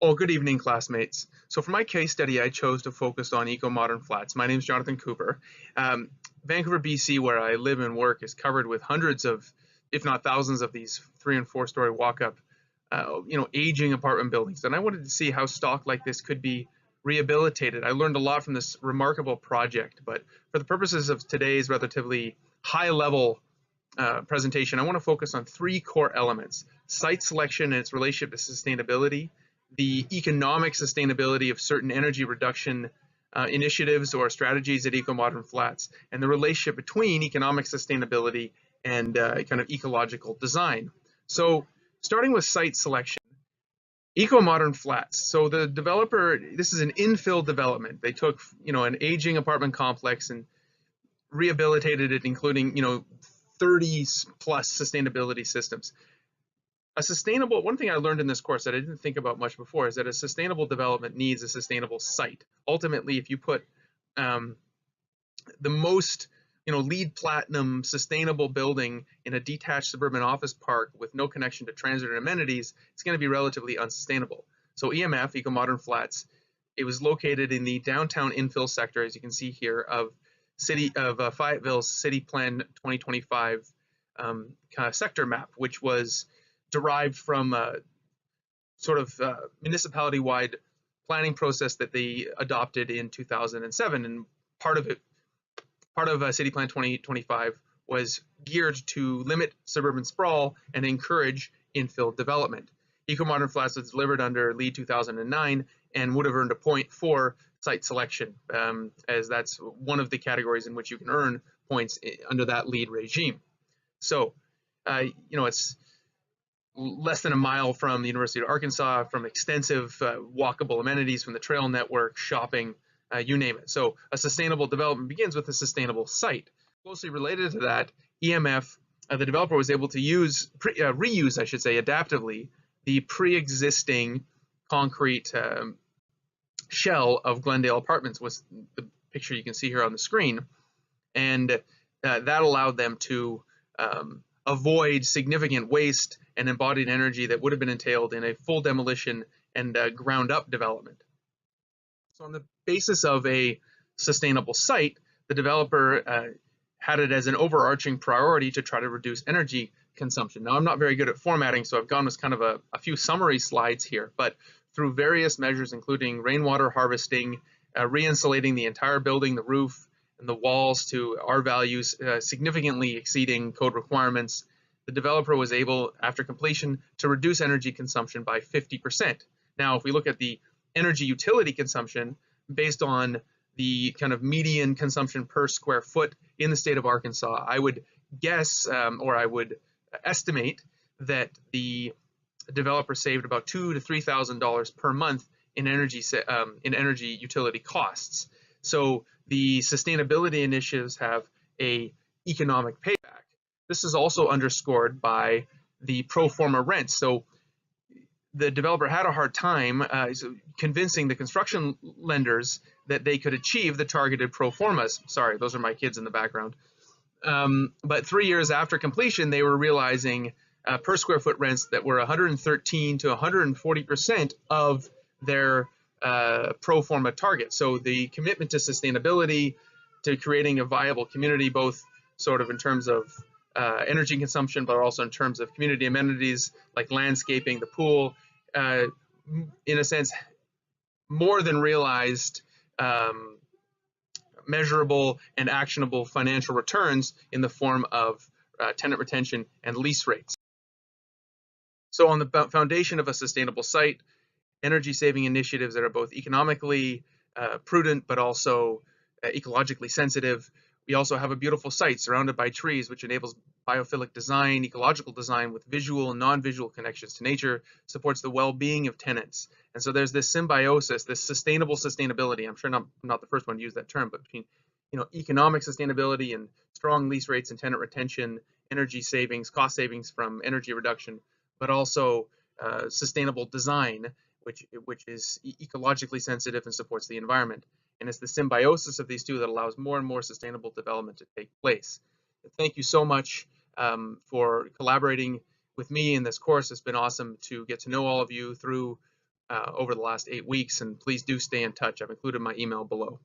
Oh, good evening, classmates. So for my case study, I chose to focus on eco-modern flats. My name is Jonathan Cooper. Um, Vancouver, BC, where I live and work, is covered with hundreds of, if not thousands of these 3- and 4-story walk-up, aging apartment buildings. And I wanted to see how stock like this could be rehabilitated. I learned a lot from this remarkable project, but for the purposes of today's relatively high-level presentation, I want to focus on 3 core elements: site selection and its relationship to sustainability, the economic sustainability of certain energy reduction initiatives or strategies at eco-modern flats, and the relationship between economic sustainability and kind of ecological design. So starting with site selection, eco-modern flats. So the developer, this is an infill development. They took, an aging apartment complex and rehabilitated it, including, 30 plus sustainability systems. One thing I learned in this course that I didn't think about much before is that a sustainable development needs a sustainable site. Ultimately, if you put the most, LEED Platinum sustainable building in a detached suburban office park with no connection to transit or amenities, it's going to be relatively unsustainable. So EMF, Eco-Modern Flats, it was located in the downtown infill sector, as you can see here, of Fayetteville's City Plan 2025 kind of sector map, which was derived from a sort of municipality-wide planning process that they adopted in 2007. And part of City Plan 2025 was geared to limit suburban sprawl and encourage infill development. Eco-Modern Flats was delivered under LEED 2009 and would have earned a point for site selection, as that's one of the categories in which you can earn points under that LEED regime. So, it's less than a mile from the University of Arkansas, from extensive walkable amenities, from the trail network, shopping, you name it. So a sustainable development begins with a sustainable site. Closely related to that, EMF, the developer was able to reuse, I should say, adaptively, the pre-existing concrete shell of Glendale Apartments, was the picture you can see here on the screen. And that allowed them to avoid significant waste and embodied energy that would have been entailed in a full demolition and ground up development. So on the basis of a sustainable site, the developer had it as an overarching priority to try to reduce energy consumption. Now, I'm not very good at formatting, so I've gone with kind of a few summary slides here, but through various measures, including rainwater harvesting, re-insulating the entire building, the roof, and the walls to R values significantly exceeding code requirements, the developer was able, after completion, to reduce energy consumption by 50%. Now, if we look at the energy utility consumption based on the kind of median consumption per square foot in the state of Arkansas, I would guess, or I would estimate, that the developer saved about $2,000 to $3,000 per month in energy utility costs. So the sustainability initiatives have a economic payback. This is also underscored by the pro forma rents. So the developer had a hard time convincing the construction lenders that they could achieve the targeted pro formas. Sorry, those are my kids in the background. But 3 years after completion, they were realizing per square foot rents that were 113 to 140% of their pro forma target. So the commitment to sustainability, to creating a viable community, both sort of in terms of energy consumption, but also in terms of community amenities like landscaping, the pool, in a sense, more than realized measurable and actionable financial returns in the form of tenant retention and lease rates. So on the foundation of a sustainable site, energy saving initiatives that are both economically prudent but also ecologically sensitive. We also have a beautiful site surrounded by trees, which enables biophilic design, ecological design with visual and non-visual connections to nature, supports the well-being of tenants. And so there's this symbiosis, this sustainability. I'm sure I'm not the first one to use that term, but between economic sustainability and strong lease rates and tenant retention, energy savings, cost savings from energy reduction, but also sustainable design, which is ecologically sensitive and supports the environment. And it's the symbiosis of these two that allows more and more sustainable development to take place. Thank you so much for collaborating with me in this course. It's been awesome to get to know all of you through over the last 8 weeks, and please do stay in touch. I've included my email below.